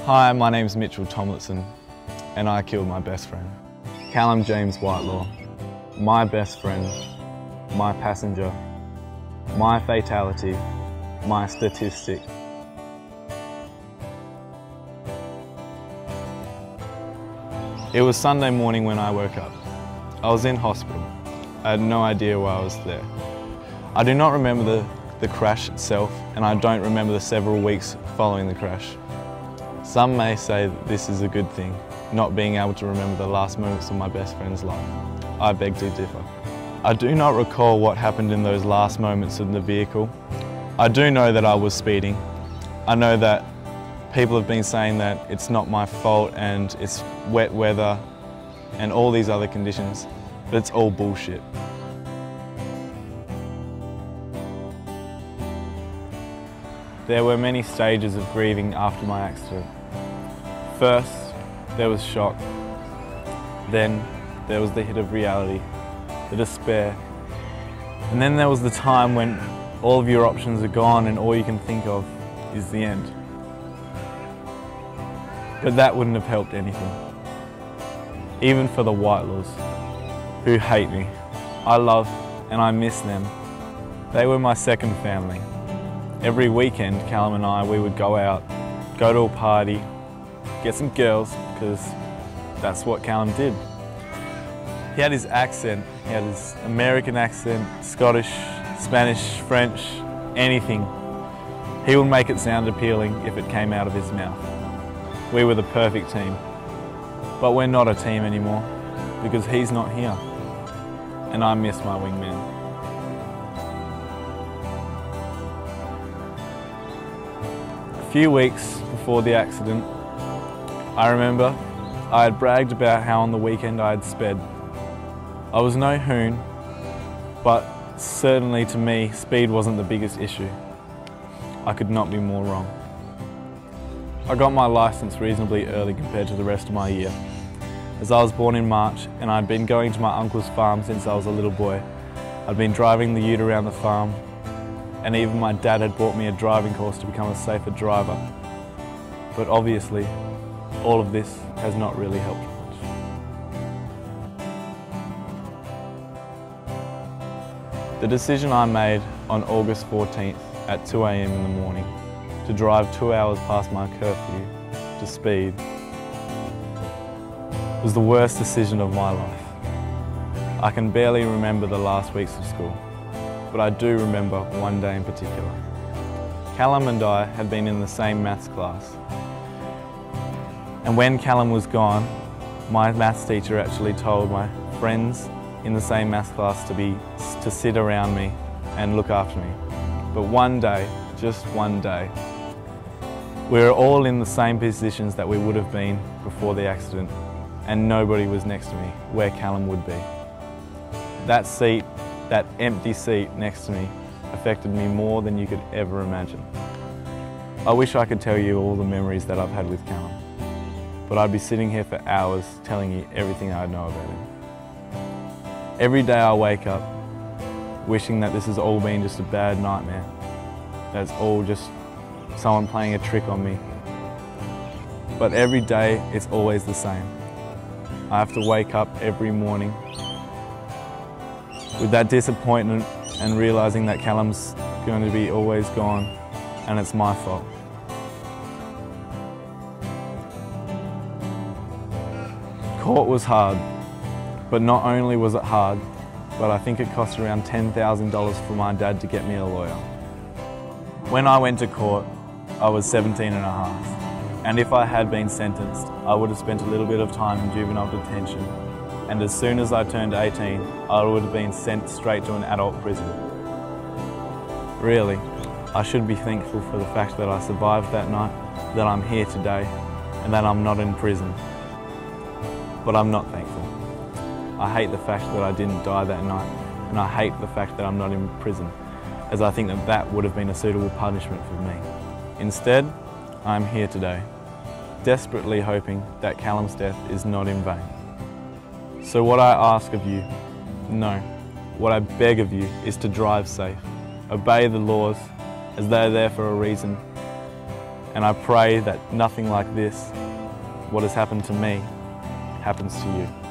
Hi, my name's Mitchell Tomlinson and I killed my best friend. Callum James Whitelaw, my best friend, my passenger, my fatality, my statistic. It was Sunday morning when I woke up. I was in hospital. I had no idea why I was there. I do not remember the crash itself, and I don't remember the several weeks following the crash. Some may say that this is a good thing, not being able to remember the last moments of my best friend's life. I beg to differ. I do not recall what happened in those last moments in the vehicle. I do know that I was speeding. I know that people have been saying that it's not my fault and it's wet weather and all these other conditions, but it's all bullshit. There were many stages of grieving after my accident. First, there was shock. Then, there was the hit of reality, the despair. And then there was the time when all of your options are gone and all you can think of is the end. But that wouldn't have helped anything. Even for the Whitelaws, who hate me. I love and I miss them. They were my second family. Every weekend, Callum and I, we would go out, go to a party, get some girls, because that's what Callum did. He had his accent, he had his American accent, Scottish, Spanish, French, anything. He would make it sound appealing if it came out of his mouth. We were the perfect team. But we're not a team anymore, because he's not here. And I miss my wingman. A few weeks before the accident, I remember I had bragged about how on the weekend I had sped. I was no hoon, but certainly to me, speed wasn't the biggest issue. I could not be more wrong. I got my licence reasonably early compared to the rest of my year, as I was born in March and I'd been going to my uncle's farm since I was a little boy. I'd been driving the ute around the farm, and even my dad had bought me a driving course to become a safer driver. But obviously, all of this has not really helped much. The decision I made on August 14th at 2 AM in the morning to drive 2 hours past my curfew to speed was the worst decision of my life. I can barely remember the last weeks of school, but I do remember one day in particular. Callum and I had been in the same maths class. And when Callum was gone, my maths teacher actually told my friends in the same maths class to sit around me and look after me. But one day, just one day, we were all in the same positions that we would have been before the accident, and nobody was next to me where Callum would be. That seat, that empty seat next to me, affected me more than you could ever imagine. I wish I could tell you all the memories that I've had with Callum, but I'd be sitting here for hours telling you everything I know about him. Every day I wake up wishing that this has all been just a bad nightmare, that it's all just someone playing a trick on me. But every day it's always the same. I have to wake up every morning with that disappointment and realising that Callum's going to be always gone and it's my fault. Court was hard, but not only was it hard, but I think it cost around $10,000 for my dad to get me a lawyer. When I went to court, I was 17 and a half, and if I had been sentenced, I would have spent a little bit of time in juvenile detention, and as soon as I turned 18, I would have been sent straight to an adult prison. Really, I should be thankful for the fact that I survived that night, that I'm here today, and that I'm not in prison. But I'm not thankful. I hate the fact that I didn't die that night, and I hate the fact that I'm not in prison, as I think that that would have been a suitable punishment for me. Instead, I'm here today, desperately hoping that Callum's death is not in vain. So what I ask of you, no, what I beg of you is to drive safe, obey the laws as they're there for a reason, And I pray that nothing like this, what has happened to me, happens to you.